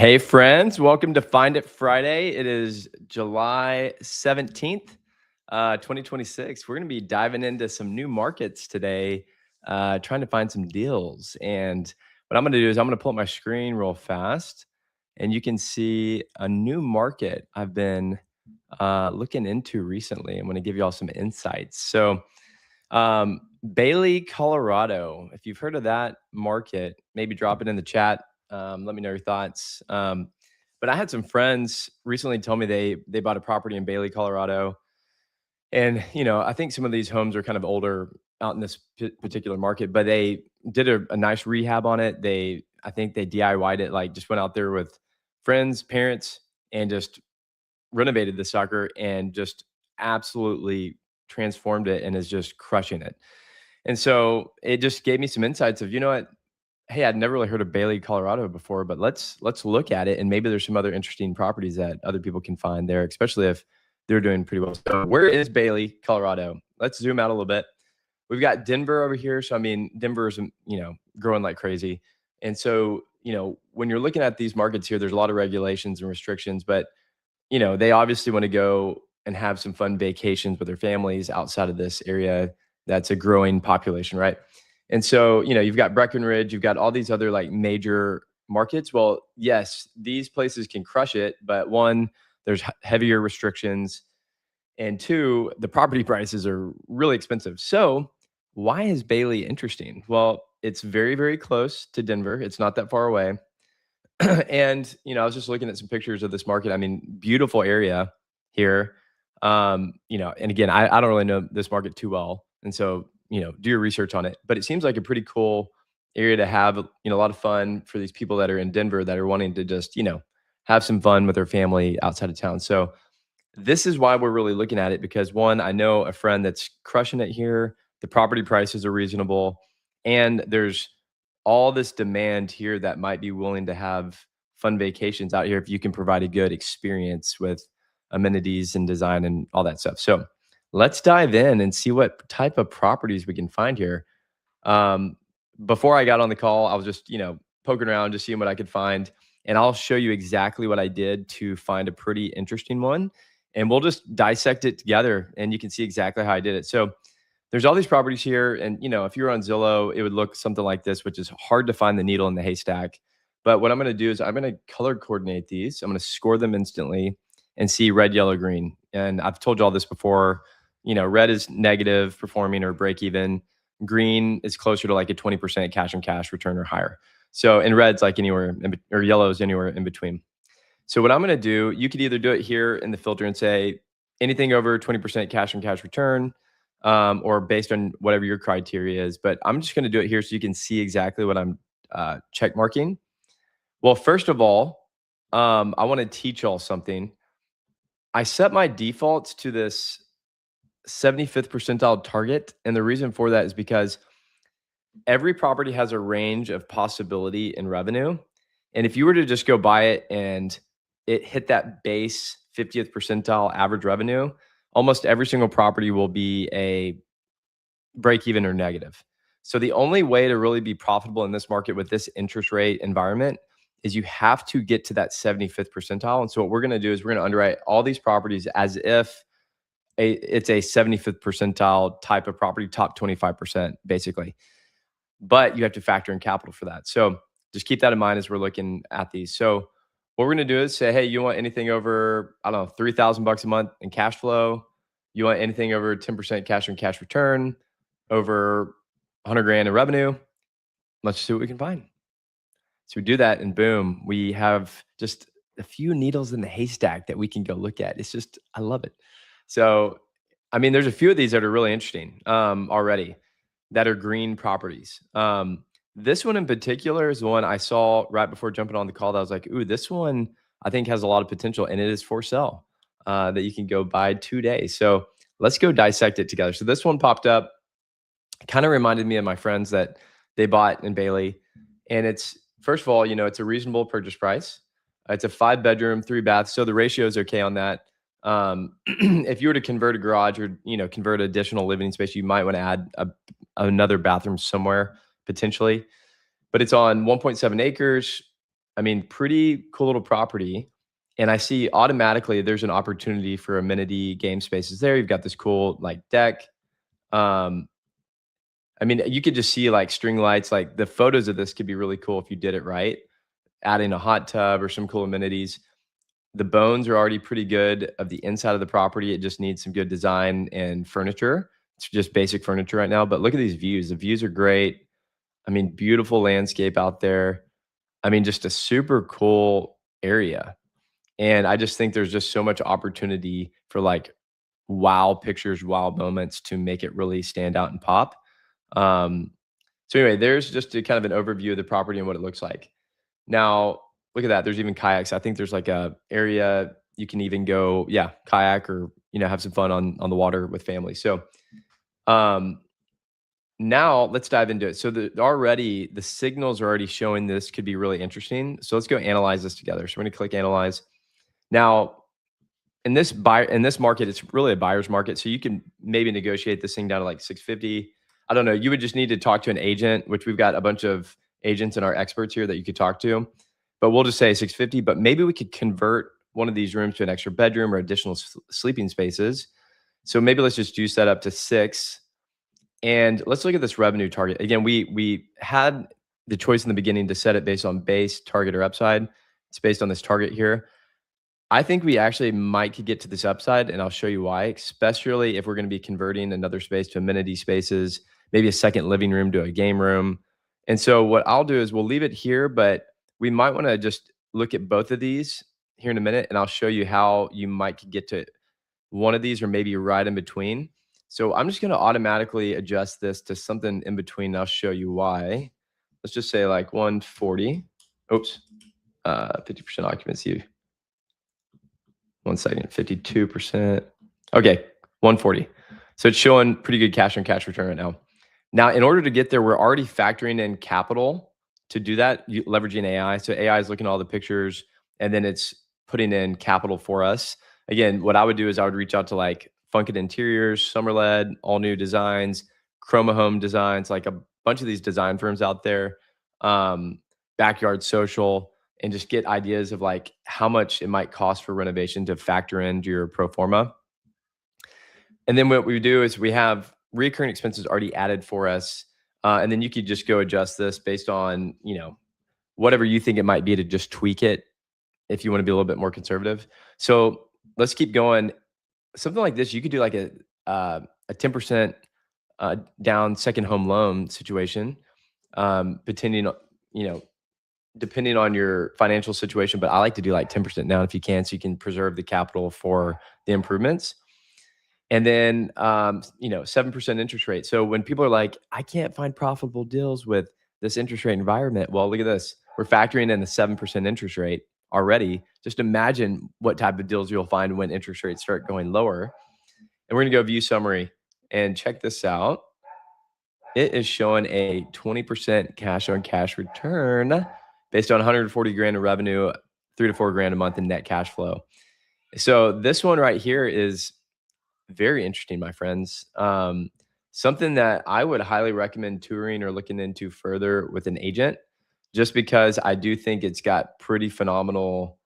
Hey, friends, welcome to Find It Friday. It is July 17th, 2026. We're going to be diving into some new markets today, trying to find some deals. And what I'm going to do is I'm going to pull up my screen real fast, and you can see a new market I've been looking into recently. I'm going to give you all some insights. Bailey, Colorado. If you've heard of that market, maybe drop it in the chat. Let me know your thoughts. But I had some friends recently tell me they bought a property in Bailey, Colorado, and I think some of these homes are kind of older out in this particular market, but they did a nice rehab on it. I think they DIY'd it, like just went out there with friends, parents, and just renovated the sucker and just absolutely transformed it and is just crushing it. And so it just gave me some insights of, what, hey, I'd never really heard of Bailey, Colorado before, but let's look at it and maybe there's some other interesting properties that other people can find there, especially if they're doing pretty well. So where is Bailey, Colorado? Let's zoom out a little bit. We've got Denver over here. So I mean, Denver is, growing like crazy. And so, when you're looking at these markets here, there's a lot of regulations and restrictions, but they obviously want to go and have some fun vacations with their families outside of this area that's a growing population, right? And so, you've got Breckenridge, you've got all these other like major markets. Well, yes, these places can crush it, but one, there's heavier restrictions, and two, the property prices are really expensive. So, why is Bailey interesting? Well, it's very, very close to Denver. It's not that far away. And I was just looking at some pictures of this market. I mean, beautiful area here. And again, I don't really know this market too well, and so do your research on it. But it seems like a pretty cool area to have a lot of fun for these people that are in Denver that are wanting to just have some fun with their family outside of town. So this is why we're really looking at it, because one, I know a friend that's crushing it here. The property prices are reasonable, and there's all this demand here that might be willing to have fun vacations out here if you can provide a good experience with amenities and design and all that stuff. So let's dive in and see what type of properties we can find here. Um, Before I got on the call, I was just, poking around, just seeing what I could find. And I'll show you exactly what I did to find a pretty interesting one. And we'll just dissect it together and you can see exactly how I did it. So there's all these properties here. And, if you're on Zillow, it would look something like this, which is hard to find the needle in the haystack. But what I'm going to do is I'm going to color coordinate these. I'm going to score them instantly and see red, yellow, green. And I've told you all this before. Red is negative performing or break even. Green is closer to like a 20% cash on cash return or higher. So, and red's like anywhere, or yellow is anywhere in between. So what I'm going to do, you could either do it here in the filter and say anything over 20% cash on cash return, or based on whatever your criteria is. But I'm just going to do it here so you can see exactly what I'm check marking. Well, first of all, I want to teach y'all something. I set my defaults to this 75th percentile target. And the reason for that is because every property has a range of possibility in revenue. And if you were to just go buy it and it hit that base 50th percentile average revenue, almost every single property will be a break even or negative. So the only way to really be profitable in this market with this interest rate environment is you have to get to that 75th percentile. And so what we're going to do is we're going to underwrite all these properties as if it's a 75th percentile type of property, top 25%, basically. But you have to factor in capital for that. So just keep that in mind as we're looking at these. So what we're going to do is say, hey, you want anything over, I don't know, $3,000 a month in cash flow? You want anything over 10% cash on cash return, over 100 grand in revenue? Let's see what we can find. So we do that and boom, we have just a few needles in the haystack that we can go look at. It's just, I love it. So, I mean, there's a few of these that are really interesting already that are green properties. This one in particular is the one I saw right before jumping on the call that I was like, ooh, this one I think has a lot of potential and it is for sale that you can go buy today. So let's go dissect it together. So this one popped up, kind of reminded me of my friends that they bought in Bailey. And it's, first of all, it's a reasonable purchase price. It's a 5-bedroom, 3-bath. So the ratio is okay on that. If you were to convert a garage or, convert additional living space, you might want to add another bathroom somewhere potentially, but it's on 1.7 acres. I mean, pretty cool little property. And I see automatically there's an opportunity for amenity game spaces there. You've got this cool like deck. Um, I mean, you could just see like string lights. Like the photos of this could be really cool if you did it right. Adding a hot tub or some cool amenities. The bones are already pretty good of the inside of the property. It just needs some good design and furniture. It's just basic furniture right now. But look at these views. The views are great. I mean, beautiful landscape out there. I mean, just a super cool area. And I just think there's just so much opportunity for like wow pictures, wow moments to make it really stand out and pop. Um, so anyway, there's just a kind of an overview of the property and what it looks like. Now, look at that. There's even kayaks. I think there's like a area you can even go, yeah, kayak or have some fun on the water with family. So um now let's dive into it. So the signals are already showing this could be really interesting. So let's go analyze this together. So we're gonna click analyze. Now, in this market, it's really a buyer's market. So you can maybe negotiate this thing down to like 650. I don't know. You would just need to talk to an agent, which we've got a bunch of agents and our experts here that you could talk to. But we'll just say 650. But maybe we could convert one of these rooms to an extra bedroom or additional sleeping spaces. So maybe let's just juice that up to 6. And let's look at this revenue target. Again, we had the choice in the beginning to set it based on base, target, or upside. It's based on this target here. I think we actually might could get to this upside, and I'll show you why, especially if we're going to be converting another space to amenity spaces, maybe a second living room to a game room. And so what I'll do is we'll leave it here, but we might want to just look at both of these here in a minute, and I'll show you how you might could get to one of these or maybe right in between. So I'm just going to automatically adjust this to something in between. And I'll show you why. Let's just say like 140. Oops, 50% occupancy. 1 second, 52%. Okay, 140. So it's showing pretty good cash on cash return right now. Now, in order to get there, we're already factoring in capital to do that, leveraging AI. So AI is looking at all the pictures and then it's putting in capital for us. Again, what I would do is I would reach out to like Funkin Interiors, Summerled, All New Designs, Chroma Home Designs, like a bunch of these design firms out there, Backyard Social, and just get ideas of like how much it might cost for renovation to factor into your pro forma. And then what we do is we have recurring expenses already added for us. And then you could just go adjust this based on, whatever you think it might be to just tweak it if you want to be a little bit more conservative. So let's keep going. Something like this, you could do like a 10% down second home loan situation, depending on, depending on your financial situation, but I like to do like 10% down if you can, so you can preserve the capital for the improvements. And then, 7% interest rate. So when people are like, I can't find profitable deals with this interest rate environment. Well, look at this. We're factoring in a 7% interest rate already. Just imagine what type of deals you'll find when interest rates start going lower. And we're going to go view summary and check this out. It is showing a 20% cash on cash return based on 140 grand in revenue, 3 to 4 grand a month in net cash flow. So this one right here is very interesting, my friends. Something that I would highly recommend touring or looking into further with an agent, just because I do think it's got pretty phenomenal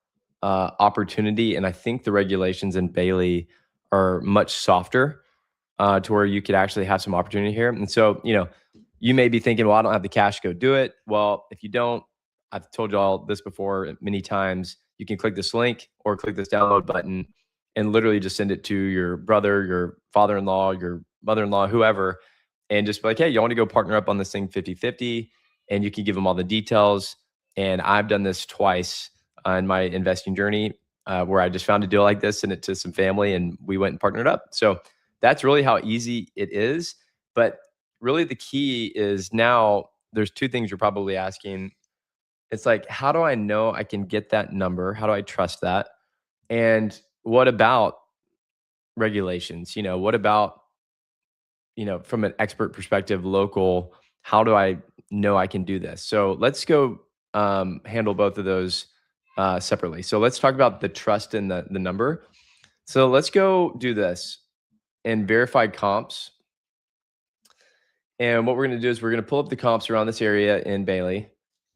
opportunity. And I think the regulations in Bailey are much softer to where you could actually have some opportunity here. And so, you may be thinking, well, I don't have the cash to go do it. Well, if you don't, I've told you all this before many times, you can click this link or click this download button and literally just send it to your brother, your father-in-law, your mother-in-law, whoever, and just be like, hey, you want to go partner up on this thing 50-50? And you can give them all the details. And I've done this twice in my investing journey where I just found a deal like this, sent it to some family, and we went and partnered up. So that's really how easy it is. But really the key is now there's two things you're probably asking. It's like, how do I know I can get that number? How do I trust that? And what about regulations? What about, from an expert perspective, local, how do I know I can do this? So let's go handle both of those separately. So let's talk about the trust in the number. So let's go do this and verify comps. And what we're going to do is we're going to pull up the comps around this area in Bailey.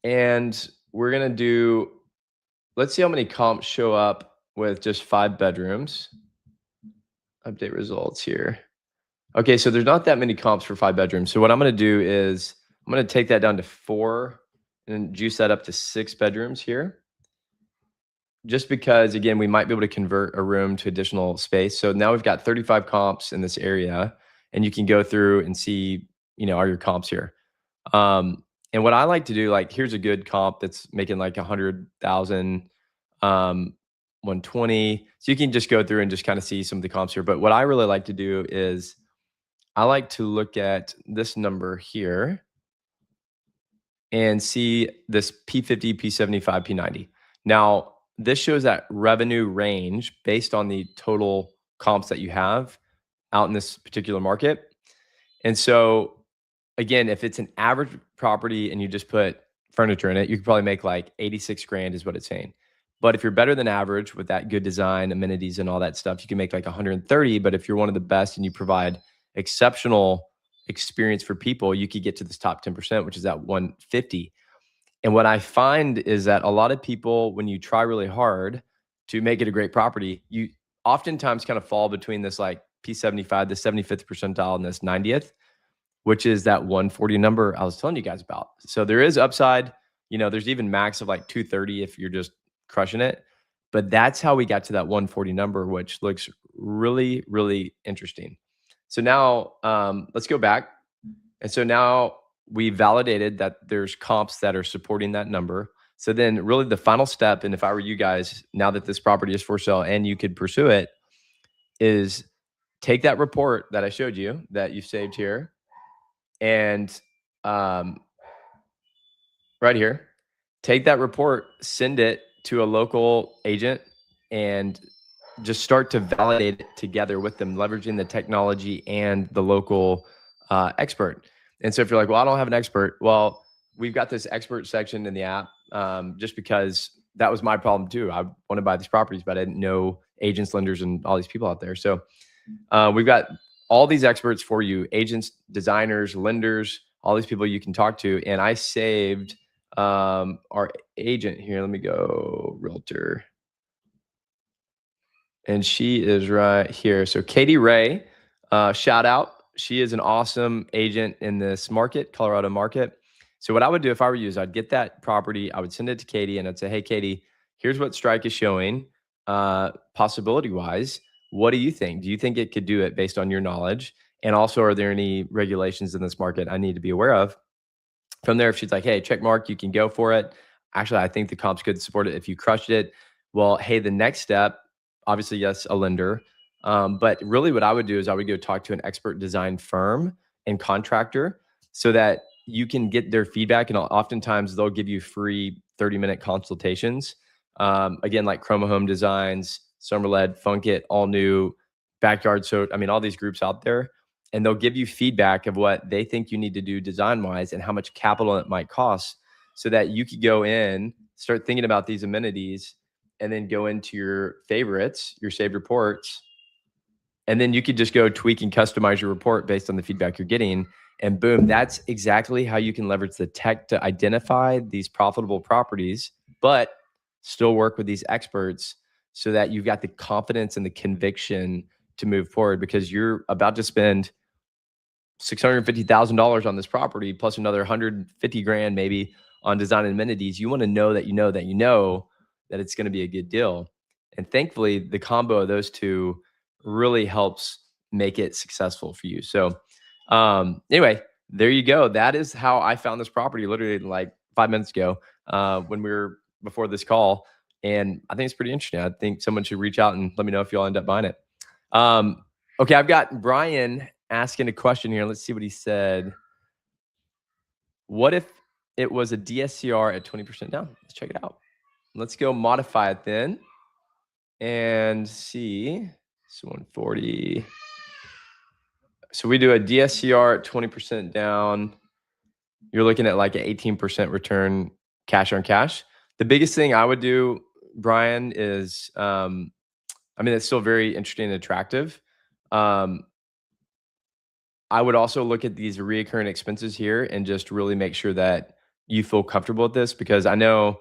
And we're gonna do, let's see how many comps show up with just 5 bedrooms. Update results here. Okay, so there's not that many comps for 5 bedrooms. So what I'm gonna do is I'm gonna take that down to 4 and juice that up to 6 bedrooms here. Just because, again, we might be able to convert a room to additional space. So now we've got 35 comps in this area, and you can go through and see, are your comps here. And what I like to do, like, here's a good comp that's making like 100,000, 120. So you can just go through and just kind of see some of the comps here. But what I really like to do is I like to look at this number here and see this P50, P75, P90. Now, this shows that revenue range based on the total comps that you have out in this particular market. And so, again, if it's an average property and you just put furniture in it, you could probably make like 86 grand is what it's saying. But if you're better than average with that good design, amenities, and all that stuff, you can make like 130. But if you're one of the best and you provide exceptional experience for people, you could get to this top 10%, which is at 150. And what I find is that a lot of people, when you try really hard to make it a great property, you oftentimes kind of fall between this like P75, the 75th percentile, and this 90th, which is that 140 number I was telling you guys about. So there is upside. There's even max of like 230 if you're just crushing it. But that's how we got to that 140 number, which looks really, really interesting. So now let's go back. And so now we validated that there's comps that are supporting that number. So then really the final step, and if I were you guys, now that this property is for sale and you could pursue it, is take that report that I showed you that you saved here and right here, take that report, send it to a local agent, and just start to validate it together with them, leveraging the technology and the local expert. And so if you're like, well, I don't have an expert. Well, we've got this expert section in the app just because that was my problem too. I want to buy these properties, but I didn't know agents, lenders, and all these people out there. So we've got all these experts for you, agents, designers, lenders, all these people you can talk to. And I saved our agent here. Let me go realtor. And she is right here. So Katie Ray, shout out. She is an awesome agent in this market, Colorado market. So what I would do if I were you is I'd get that property, I would send it to Katie, and I'd say, hey, Katie, here's what Strike is showing possibility-wise. What do you think? Do you think it could do it based on your knowledge? And also, are there any regulations in this market I need to be aware of? From there, if she's like, hey, check mark, you can go for it. Actually, I think the comps could support it if you crushed it. Well, hey, the next step, obviously, yes, a lender. But really what I would do is I would go talk to an expert design firm and contractor so that you can get their feedback. And oftentimes they'll give you free 30-minute consultations. Again, like Chroma Home Designs, Summerled, Funkit, All New, Backyard. So, I mean, all these groups out there. And they'll give you feedback of what they think you need to do design-wise and how much capital it might cost so that you could go in, start thinking about these amenities, and then go into your favorites, your saved reports. And then you could just go tweak and customize your report based on the feedback you're getting. And boom, that's exactly how you can leverage the tech to identify these profitable properties, but still work with these experts so that you've got the confidence and the conviction to move forward, because you're about to spend $650,000 on this property, plus another 150 grand maybe on design and amenities. You want to know that that it's going to be a good deal. And thankfully, the combo of those two really helps make it successful for you. So anyway, there you go. That is how I found this property literally like 5 minutes ago when we were before this call. And I think it's pretty interesting. I think someone should reach out and let me know if you'll end up buying it. Okay, I've got Brian asking a question here. Let's see what he said. What if it was a DSCR at 20% down? Let's check it out. Let's go modify it then and see. So 140. So we do a DSCR at 20% down. You're looking at like an 18% return cash on cash. The biggest thing I would do, Brian, is it's still very interesting and attractive. I would also look at these reoccurring expenses here and just really make sure that you feel comfortable with this, because I know,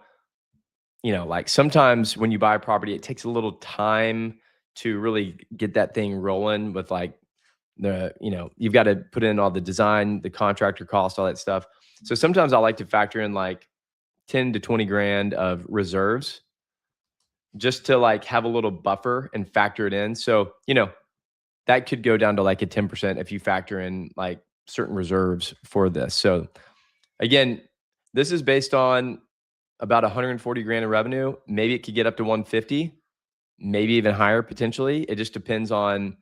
like sometimes when you buy a property, it takes a little time to really get that thing rolling with like you've got to put in all the design, the contractor cost, all that stuff. So sometimes I like to factor in like 10 to 20 grand of reserves just to like have a little buffer and factor it in. So, that could go down to like a 10% if you factor in like certain reserves for this. So again, this is based on about 140 grand in revenue. Maybe it could get up to 150, maybe even higher potentially. It just depends on,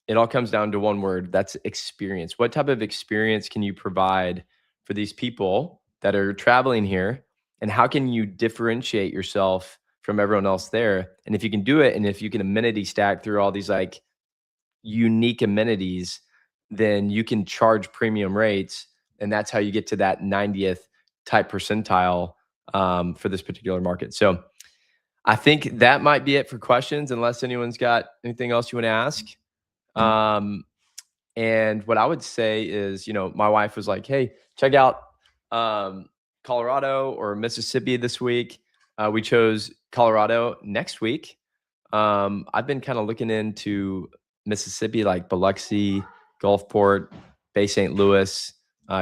it all comes down to one word. That's experience. What type of experience can you provide for these people that are traveling here? And how can you differentiate yourself from everyone else there? And if you can do it, and if you can amenity stack through all these like unique amenities, then you can charge premium rates. And that's how you get to that 90th type percentile for this particular market. So I think that might be it for questions, unless anyone's got anything else you want to ask. And what I would say is, my wife was like, "Hey, check out Colorado or Mississippi this week." We chose Colorado. Next week, I've been kind of looking into Mississippi, like Biloxi, Gulfport, Bay St. Louis,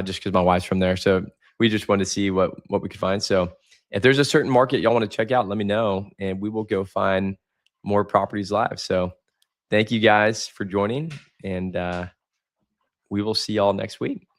just because my wife's from there. So we just wanted to see what we could find. So if there's a certain market y'all want to check out, let me know, and we will go find more properties live. So thank you guys for joining, and we will see y'all next week.